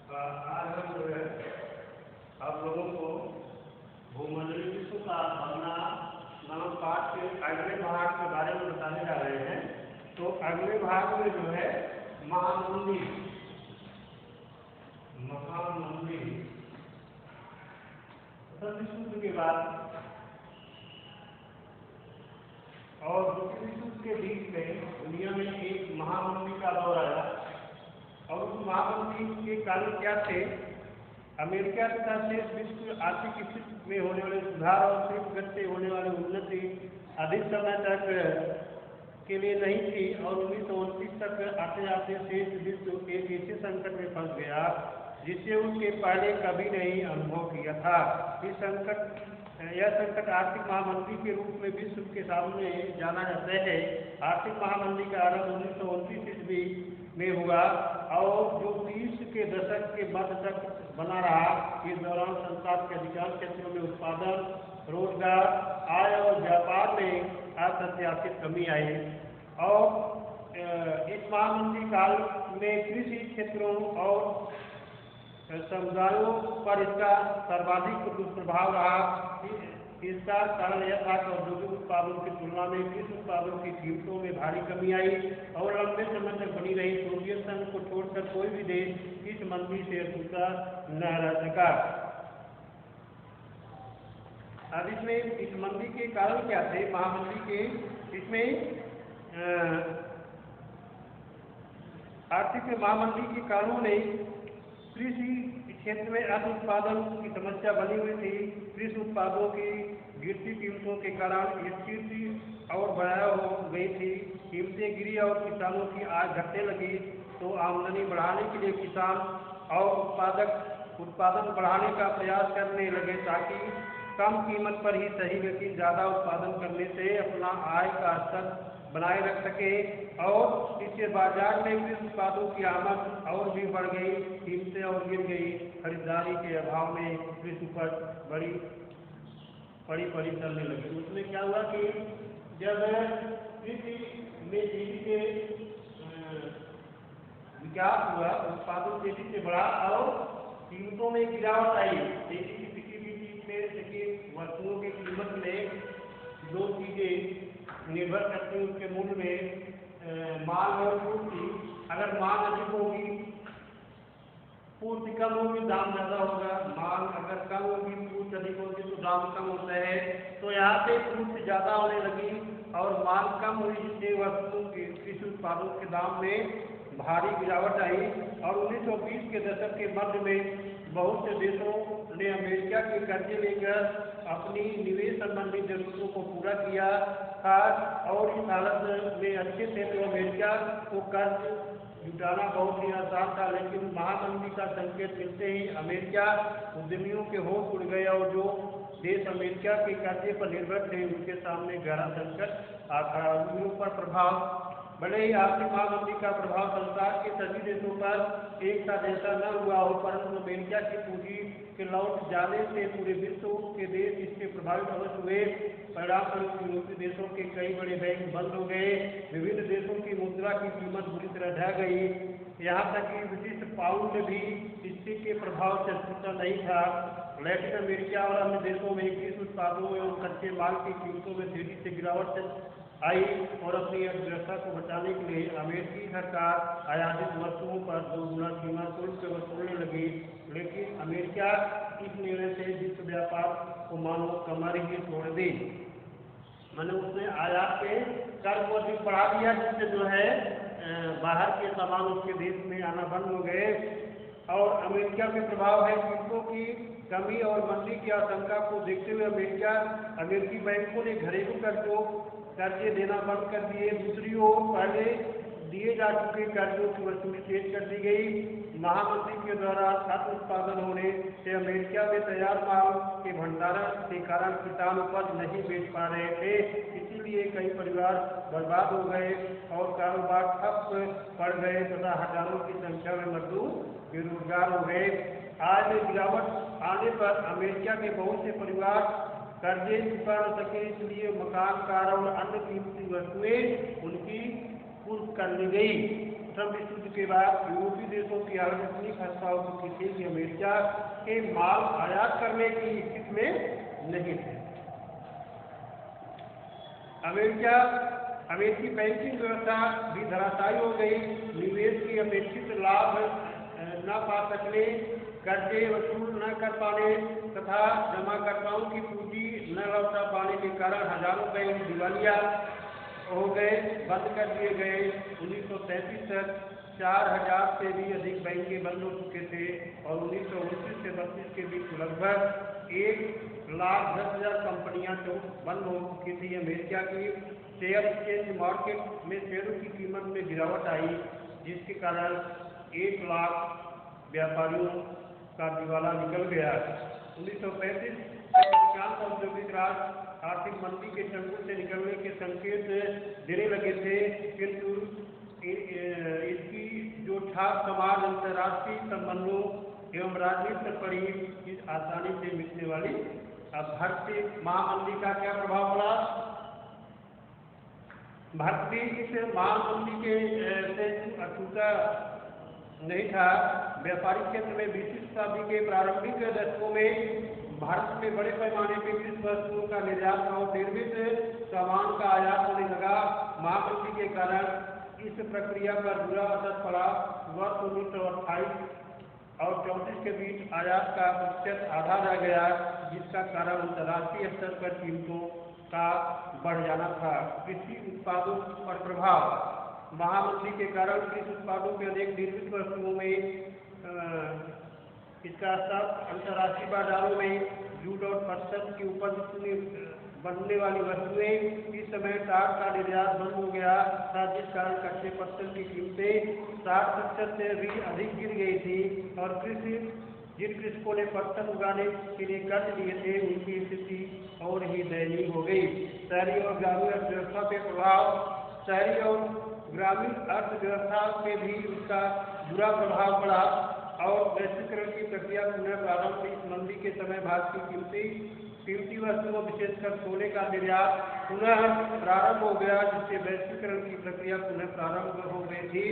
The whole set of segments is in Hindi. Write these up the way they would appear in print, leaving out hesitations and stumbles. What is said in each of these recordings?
आज हम जो है आप लोगों को भूमंडलीय विश्व का भावना नामक पाठ के अगले भाग के बारे में बताने जा रहे हैं। तो अगले भाग में जो है महामंडलीय विश्व के बाद और दूसरे विश्व के बीच में दुनिया में एक महामंदी का दौर आया और उस महामंदी के कारण क्या थे? अमेरिका तथा शेष विश्व आर्थिक स्थिति में होने वाले सुधार और तीव्र गति से होने वाली उन्नति अधिक समय तक के लिए नहीं थी और 1929 तक आते आते शेष विश्व एक ऐसे संकट में फंस गया जिससे उसके पहले कभी नहीं अनुभव किया था। यह संकट आर्थिक महामंदी के रूप में विश्व के सामने जाना जाता है। आर्थिक महामंदी का आरंभ 1929 ईस्वी में हुआ और जो 30 के दशक के मध्य तक बना रहा। इस दौरान संसार के अधिकांश क्षेत्रों में उत्पादन, रोजगार, आय और व्यापार में अप्रत्याशित कमी आई और इस महामंदी काल में कृषि क्षेत्रों और समुदायों पर इसका सर्वाधिक दुष्प्रभाव रहा। इसका कारण यह था कि औद्योगिक उत्पादों की तुलना में कृषि उत्पादों की कीमतों में भारी कमी आई और लंबे समय तक बनी रही। सोवियत संघ को छोड़कर कोई भी देश इस मंदी से अछूता न रह सका। अब इसमें इस मंदी के कारण क्या थे? महामंदी के इसमें आर्थिक महामंदी के कारणों ने कृषि क्षेत्र में अति उत्पादन की समस्या बनी हुई थी। कृषि उत्पादों की गिरती कीमतों के कारण स्थिति और भयावह हो गई थी। कीमतें गिरी और किसानों की आय घटने लगी तो आमदनी बढ़ाने के लिए किसान और उत्पादन बढ़ाने का प्रयास करने लगे ताकि कम कीमत पर ही सही लेकिन ज़्यादा उत्पादन करने से अपना आय का स्तर बनाए रख सके और इससे बाजार में कृषि उत्पादों की आमद और भी बढ़ गई, कीमतें और गिर गई। खरीदारी के अभाव में कृषि उपज पड़ी चलने लगी। उसमें क्या हुआ कि जब कृषि में तेजी से विकास हुआ, उत्पादन तेजी से बढ़ा और कीमतों में गिरावट आई। तेजी से किसी भी चीज में देखिए वस्तुओं की कीमत में दो चीजें निर्भर करती है उसके मूल्य में, मांग और पूर्ति। अगर मांग अधिक होगी, पूर्ति कम होगी, दाम ज्यादा होगा। मांग अगर कम होगी, पूर्ति अधिक होगी तो दाम कम होता है। तो यहाँ पे पूर्ति ज्यादा होने लगी और मांग कम हुई जिससे वस्तुओं के कृषि उत्पादों के दाम में भारी गिरावट आई और 1920 के दशक के मध्य में बहुत से देशों ने अमेरिका के कर्जे लेकर अपनी निवेश संबंधी जरूरतों को पूरा किया था और इस हालत में अच्छे थे तो अमेरिका को कर्ज जुटाना बहुत ही आसान था। लेकिन महामंदी का संकेत मिलते ही अमेरिका उद्यमियों के होश उड़ गए और जो देश अमेरिका के कर्जे पर निर्भर थे उनके सामने गहरा संकट आ खड़ा। उद्यमियों पर प्रभाव भले ही आर्थिक महामंदी का प्रभाव संसार के सभी देशों पर एक साथ ऐसा न हुआ हो, परंतु अमेरिका की पूंजी के लौट जाने से पूरे विश्व के देश इससे प्रभावित अवश्य हुए। परिणामस्वरूप यूरोपीय देशों के कई बड़े बैंक बंद हो गए। विभिन्न देशों की मुद्रा की कीमत बुरी तरह ढह गई। यहाँ तक कि विशिष्ट पाउंड भी इससे के प्रभाव से छूटा नहीं था। लैटिन अमेरिका और अन्य देशों में कृषि उत्पादों एवं कच्चे माल की कीमतों में तेजी से गिरावट आई और अपनी अर्थव्यवस्था को बचाने के लिए अमेरिकी सरकार आयातित वस्तुओं पर 2 गुना सीमा शुल्क वसूलने लगी। लेकिन अमेरिका इस निर्णय से विश्व व्यापार को मानो कमर ही छोड़ दी। मैंने उसने आयात के कर को अधिक बढ़ा दिया जिससे जो है बाहर के सामान उसके देश में आना बंद हो गए और अमेरिका में प्रभाव है कीमतों की कमी और मंदी की आशंका को देखते हुए अमेरिकी बैंकों ने घरेलू कर्जे देना बंद कर दिए। दूसरी ओर पहले दिए जा चुके कर्जों की वसूली तेज कर दी गई। महामंदी के दौरान खाद्य उत्पादन होने से अमेरिका में तैयार माल के भंडारण के कारण किसान उपज नहीं बेच पा रहे थे। इसीलिए कई परिवार बर्बाद हो गए और कारोबार ठप पड़ गए तथा हजारों की संख्या में मजदूर बेरोजगार हो गए। आय में गिरावट आने पर अमेरिका के बहुत से परिवार कर्जे चुका न सके, इसलिए मकान, कार और अन्य कीमती वस्तुएं उनकी कुर्क कर ली गई। प्रथम विश्व युद्ध के बाद यूरोपीय देशों की हालत इतनी खस्ता हो चुकी थी कि अमेरिका के माल आयात करने की स्थिति में नहीं थे। अमेरिकी बैंकिंग व्यवस्था भी धराशायी हो गई। निवेश की अपेक्षित लाभ न पा सकने, कर्जे वसूल न कर पाने तथा जमाकर्ताओं की पूंजी न लौटा पाने के कारण हजारों बैंक दिवालिया हो गए, बंद कर दिए गए। 1937 तक 4000 से भी अधिक बैंकें बंद हो चुके थे और 1929 से 32 के बीच लगभग 1,10,000 कंपनियां तो बंद हो चुकी थी। अमेरिका की शेयर एक्सचेंज मार्केट में शेयरों की कीमत में गिरावट आई, जिसके कारण 1 लाख व्यापारियों का दिवाला निकल गया। 1935 अधिकांश औद्योगिक राष्ट्र आर्थिक मंदी के चंगुल से निकलने के संकेत देने लगे थे, किंतु इसकी जो छाप समाज, अंतर्राष्ट्रीय संबंधों एवं राजनीति पर पड़ी, इस आसानी से मिटने वाली। अब भारतीय महामंदी का क्या प्रभाव पड़ा? भारत भी इस महामंदी के से अछूता नहीं था। व्यापारिक क्षेत्र में 20वीं शताब्दी के प्रारंभिक दशकों में भारत में बड़े पैमाने पर कृषि वस्तुओं का निर्यात और निर्मित सामान का आयात होने लगा। महामंदी के कारण इस प्रक्रिया पर बुरा असर पड़ा। वर्ष 1928 और 34 के बीच आयात का प्रतिशत आधा रह गया, जिसका कारण अंतर्राष्ट्रीय स्तर पर कीमतों का बढ़ जाना था। कृषि उत्पादों पर प्रभाव। महामंदी के कारण कृषि उत्पादों के अनेक निर्मित वस्तुओं में इसका असर अंतर्राष्ट्रीय बाजारों में जूट और पटसन की उपज बनने वाली वस्तुएं इस समय टाट का निर्यात बंद हो गया था, जिस कारण कच्चे पटसन की कीमतें 60% से भी अधिक गिर गई थी और जिन कृषकों ने पटसन उगाने के लिए कर्ज लिए थे, उनकी स्थिति और ही दयनीय हो गई। शहरी और ग्रामीण अर्थव्यवस्था पे प्रभाव। शहरी और ग्रामीण अर्थव्यवस्था पे भी उसका बुरा प्रभाव पड़ा और वैश्वीकरण की प्रक्रिया पुनः प्रारंभ। इस मंदी के समय भारत की कीमती वस्तुओं विशेषकर सोने का निर्यात पुनः प्रारंभ हो गया, जिससे वैश्वीकरण की प्रक्रिया पुनः प्रारंभ हो गई थी।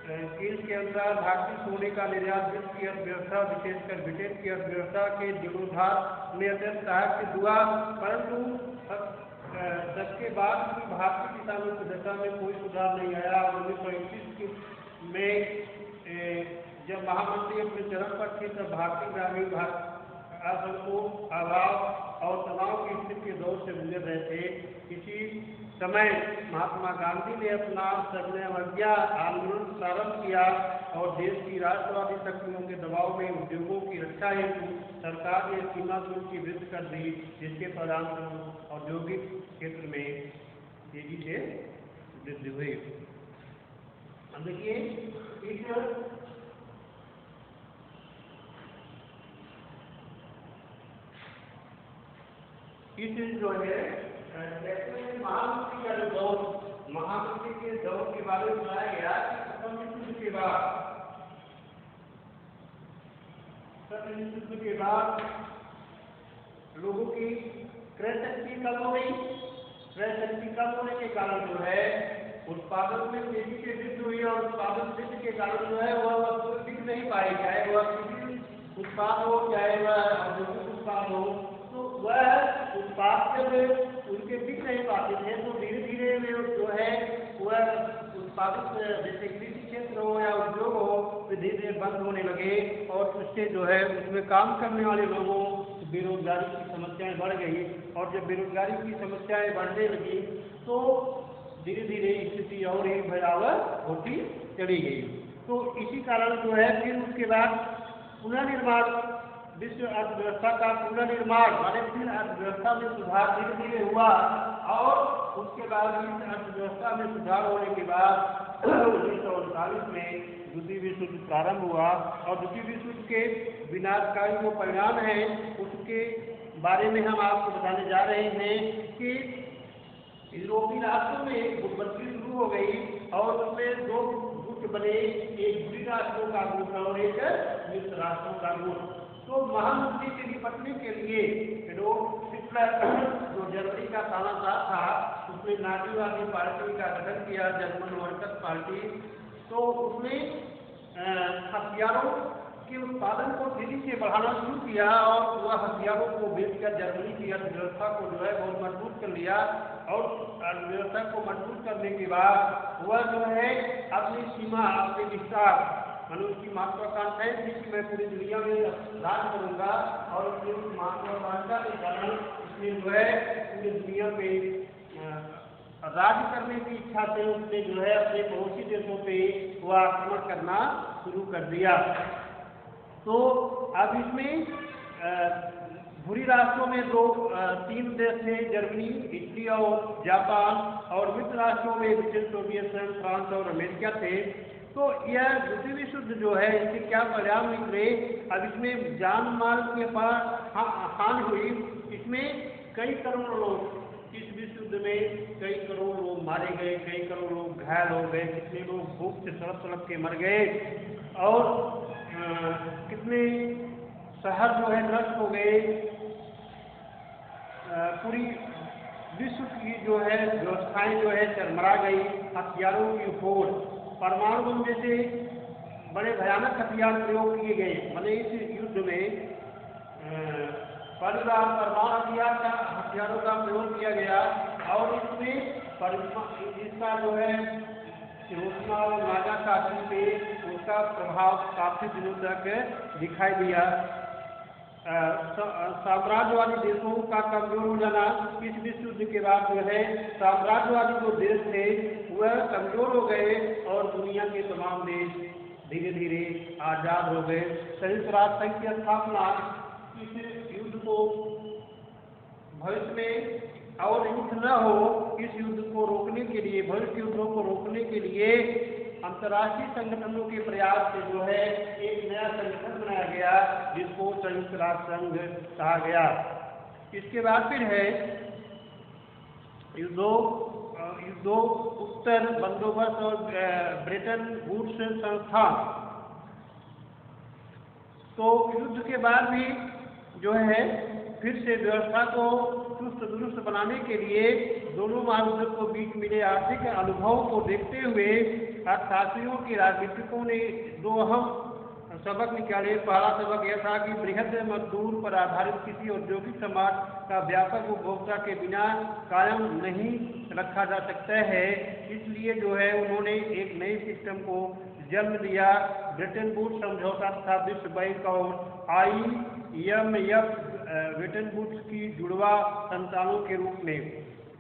के अनुसार भारतीय सोने का निर्यात विश्व की अर्थव्यवस्था, विशेषकर ब्रिटेन की अर्थव्यवस्था के जीर्णोद्धार में अत्यंत सहायक सिद्ध हुआ, परंतु सबके बाद भी भारतीय किसानों की दशा में कोई सुधार नहीं आया। 1921 में जब महामंदी अपने चरम पर थी, तब भारतीय ग्रामीण असंतोष, अभाव और तनाव की स्थिति के दौर से गुजर रहे थे। इसी समय महात्मा गांधी ने अपना सविनय अवज्ञा आंदोलन प्रारंभ किया और देश की राष्ट्रवादी शक्तियों के दबाव में उद्योगों की रक्षा हेतु सरकार ने सीमा शुल्क की वृद्धि कर दी, जिसके परिणामस्वरूप औद्योगिक क्षेत्र में तेजी से वृद्धि हुई। अब देखिए इस जो है महामंदी का जो दौर, महामंदी के दौर के बारे में बताया गया कि प्रथम विश्व युद्ध के बाद लोगों की क्रय शक्ति कम हो गई। क्रय शक्ति कम होने के कारण जो है उत्पादन में तेजी से वृद्धि हुई और उत्पादन वृद्धि के कारण जो है वह बिक नहीं पाई, चाहे वह कृषि उत्पाद हो चाहे वह औद्योगिक उत्पाद हो, तो वह उत्पाद जब उनके बिक नहीं पाते थे तो धीरे धीरे जो है वह उत्पादित जैसे कृषि क्षेत्र हो या उद्योग हो धीरे धीरे बंद होने लगे और उससे जो है उसमें काम करने वाले लोगों बेरोजगारी की समस्याएं बढ़ गई और जब बेरोजगारी की समस्याएं बढ़ने लगी तो धीरे धीरे स्थिति और ही भयावह होती चली गई। तो इसी कारण जो है फिर उसके बाद पुनर्निर्माण, विश्व अर्थव्यवस्था का पुनर्निर्माण माने फिर अर्थव्यवस्था में सुधार धीरे धीरे हुआ और उसके बाद इस अर्थव्यवस्था में सुधार होने के बाद 1939 में द्वितीय विश्व युद्ध प्रारंभ हुआ और द्वितीय विश्व युद्ध के विनाशकारी जो परिणाम है उसके बारे में हम आपको बताने जा रहे हैं कि यूरोपीय राष्ट्रों में गुटबंदी शुरू हो गई और उसमें दो गुट बने, एक बुरी राष्ट्रों का गुट और एक मित्र राष्ट्रों का गुट। तो महामंदी से निपटने के लिए एडोल्फ हिटलर जो जर्मनी का तानाशाह था उसने नाजीवादी पार्टी का गठन किया, जर्मन वर्कर्स पार्टी, तो उसने हथियारों के उत्पादन को तेजी से बढ़ाना शुरू किया और वह हथियारों को बेचकर जर्मनी की अर्थव्यवस्था को जो है बहुत मजबूत कर लिया। और अर्थव्यवस्था को मजबूत करने के बाद वह जो है अपनी सीमा, अपने विस्तार, मतलब उसकी महत्वाकांक्षा है कि मैं पूरी दुनिया में राज करूंगा, और उसने उस महत्वाकांक्षा के कारण उसने जो है पूरी दुनिया पे राज करने की इच्छा से उसने जो है अपने पड़ोसी देशों पे वह आक्रमण करना शुरू कर दिया। तो अब इसमें भूरी राष्ट्रों में तीन देश थे, जर्मनी, इटली और जापान, और मित्र राष्ट्रों में ब्रिटेन, सोवियत संघ, फ्रांस और अमेरिका थे। तो यह द्वितीय विश्व युद्ध जो है इसके क्या परिणाम निकले, अब इसमें जान माल के पास हानि हुई। इसमें कई करोड़ लोग, इस विश्व युद्ध में कई करोड़ लोग मारे गए, कई करोड़ लोग घायल हो गए, कितने लोग भूख से तड़प तड़प के मर गए, और कितने शहर जो है नष्ट हो गए। पूरी विश्व की जो है व्यवस्थाएं जो है चरमरा गई। हथियारों की होड़, परमाणु बम जैसे बड़े भयानक हथियार प्रयोग किए गए। मैंने इस युद्ध में पहली बार परमाणु हथियारों का प्रयोग किया गया, और इसमें इसका जो है हिरोशिमा और नागासाकी पे उसका प्रभाव काफी दिनों तक दिखाई दिया। साम्राज्यवादी देशों का कमजोर हो जाना, इस विश्व युद्ध के बाद जो है साम्राज्यवादी जो देश थे वह कमजोर हो गए, और दुनिया के तमाम देश धीरे धीरे आजाद हो गए। संयुक्त राष्ट्र संघ की स्थापना इस युद्ध को भविष्य में और युद्ध न हो, इस युद्ध को रोकने के लिए, भविष्य युद्धों को रोकने के लिए अंतर्राष्ट्रीय संगठनों के प्रयास से जो है एक नया संगठन बनाया गया, जिसको संयुक्त राष्ट्र संघ कहा गया। इसके बाद फिर है युद्धों उत्तर बंदोबस्त और ब्रिटेन वुड्स संस्थान। तो युद्ध के बाद भी जो है फिर से व्यवस्था को चुस्त दुरुस्त बनाने के लिए दोनों महायुद्धों को बीच मिले आर्थिक अनुभव को देखते हुए अर्थशास्त्रियों के राजनीतिकों ने दो अहम सबक निकाले। पहला सबक यह था कि बृहद मजदूर पर आधारित किसी औद्योगिक समाज का व्यापक उपभोक्ता के बिना कायम नहीं रखा जा सकता है। इसलिए जो है उन्होंने एक नए सिस्टम को जन्म दिया, ब्रिटेन वुड्स समझौता तथा विश्व बैंक और IMF ब्रिटेन वुड्स की जुड़वा संतानों के रूप में।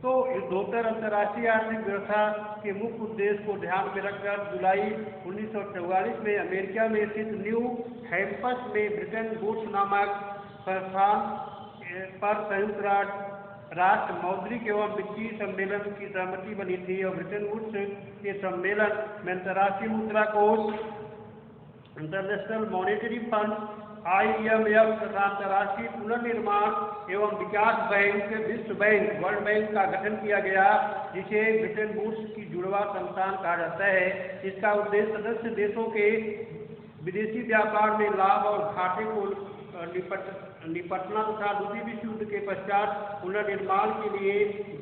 तो युद्धोत्तर अंतर्राष्ट्रीय आर्थिक व्यवस्था के मुख्य उद्देश्य को ध्यान में रखकर जुलाई 1944 में अमेरिका में स्थित न्यू हैम्पस में ब्रिटेन वुड्स नामक संस्थान पर संयुक्त राष्ट्र मौद्रिक एवं वित्तीय सम्मेलन की सहमति बनी थी, और ब्रिटेन वुड्स के सम्मेलन में अंतर्राष्ट्रीय मुद्रा कोष, इंटरनेशनल मॉनेटरी फंड, IMF तथा अंतर्राष्ट्रीय पुनर्निर्माण एवं विकास बैंक, विश्व बैंक, वर्ल्ड बैंक का गठन किया गया, जिसे ब्रिटेन वुड्स की जुड़वा संस्थान कहा जाता है। इसका उद्देश्य सदस्य देशों के विदेशी व्यापार में लाभ और घाटे को निपटना तथा दूसरी विश्व युद्ध के पश्चात पुनर्निर्माण के लिए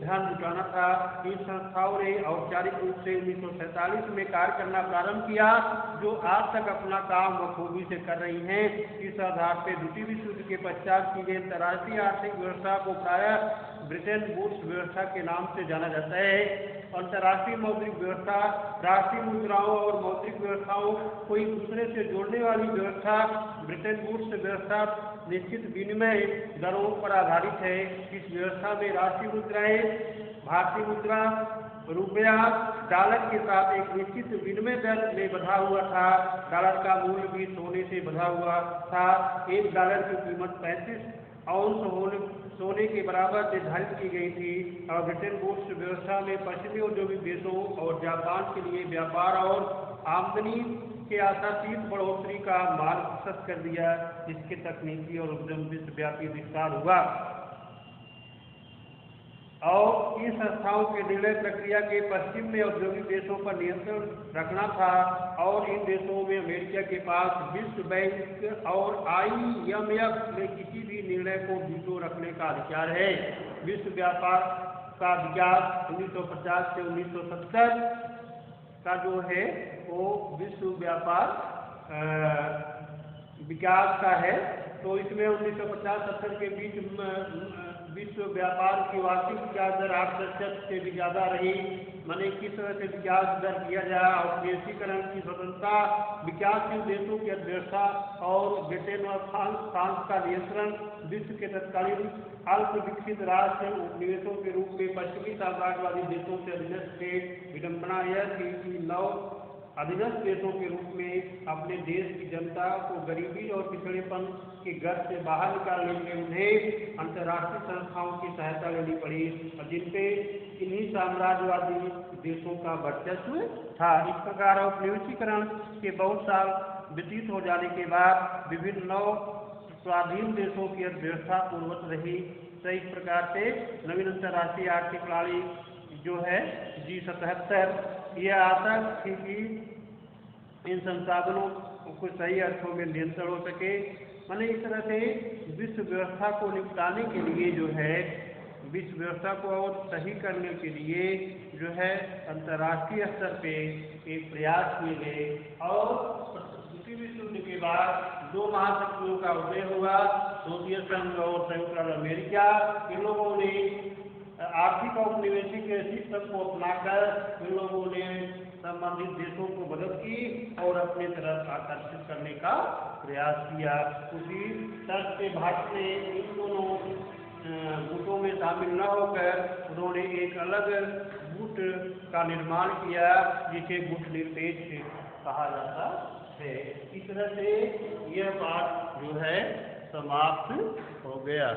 धन जुटाना था। इन संस्थाओं ने औपचारिक रूप से 1947 में कार्य करना प्रारंभ किया, जो आज तक अपना काम बखूबी से कर रही हैं। इस आधार पर द्वितीय विश्व युद्ध के पश्चात की गई अंतर्राष्ट्रीय आर्थिक व्यवस्था को प्रायः ब्रिटेन वुड्स व्यवस्था के नाम से जाना जाता है। अंतर्राष्ट्रीय मौद्रिक व्यवस्था राष्ट्रीय मुद्राओं और मौद्रिक व्यवस्थाओं को एक दूसरे से जोड़ने वाली व्यवस्था ब्रिटेन वुड्स व्यवस्था निश्चित विनिमय दरों पर आधारित है। इस व्यवस्था में राष्ट्रीय मुद्राएं, भारतीय मुद्रा, रुपया, डॉलर के साथ एक निश्चित विनिमय दर में बंधा हुआ था। डॉलर का मूल्य भी सोने से बंधा हुआ था। एक डॉलर की कीमत 35 औंस सोने के बराबर निर्धारित की गई थी। और ब्रिटेन वुड्स व्यवस्था में पश्चिमी औद्योगिक देशों और जापान के लिए व्यापार और आमदनी के आशातीत बढ़ोतरी का मार्ग प्रशस्त कर दिया, जिसके तकनीकी और उद्यम विश्वव्यापी विस्तार हुआ। और इन संस्थाओं के निर्णय प्रक्रिया के पश्चिम में औद्योगिक देशों पर नियंत्रण रखना था, और इन देशों में अमेरिका के पास विश्व बैंक और IMF में किसी भी निर्णय को वीटो रखने का अधिकार है। विश्व व्यापार का विकास 1950 से 1970 का जो है वो विश्व व्यापार विकास का है। तो इसमें 1950-70 के बीच विश्व व्यापार की वार्षिक विकास दर 8% से भी ज़्यादा रही। माने किस तरह से विकास दर किया जाए, औपनिवेशीकरण की स्वतंत्रता, विकासशील देशों की अध्यक्षता और ब्रिटेन और फ्रांस का नियंत्रण, विश्व के तत्कालीन अल्प विकसित राष्ट्र उपनिवेशों के रूप में पश्चिमी साम्राज्यवादी देशों से अधीनस्थ थे। विडंबना यह थी कि नव अधीनस्थ देशों के रूप में अपने देश की जनता को गरीबी और पिछड़ेपन के घर से बाहर निकालने के लिए उन्हें अंतर्राष्ट्रीय संस्थाओं की सहायता लेनी पड़ी, और जिनपे इन्हीं साम्राज्यवादी देशों का वर्चस्व था। इस प्रकार औपनिवेशीकरण के बहुत साल व्यतीत हो जाने के बाद विभिन्न नव स्वाधीन देशों की अर्थव्यवस्था पूर्ववत रही। तो इस प्रकार से नवीन अंतर्राष्ट्रीय आर्थिक प्रणाली जो है G77, यह आशा थी कि इन संसाधनों को सही अर्थों में नियंत्रण हो सके। माने इस तरह से विश्व व्यवस्था को निपटाने के लिए जो है, विश्व व्यवस्था को और सही करने के लिए जो है अंतर्राष्ट्रीय स्तर पे एक प्रयास किए गए। और दूसरी विश्व युद्ध के बाद दो महाशक्तियों का उदय हुआ, सोवियत संघ और संयुक्त राज्य अमेरिका। इन लोगों ने आर्थिक औपनिवेशिक सिस्टम को अपनाकर इन लोगों ने संबंधित देशों को मदद की और अपनी तरफ आकर्षित करने का प्रयास किया। उसी तर्क से भारत ने इन दोनों गुटों में शामिल न होकर उन्होंने एक अलग गुट का निर्माण किया, जिसे गुट निरपेक्ष कहा जाता है। इस तरह से यह बात जो है समाप्त हो गया।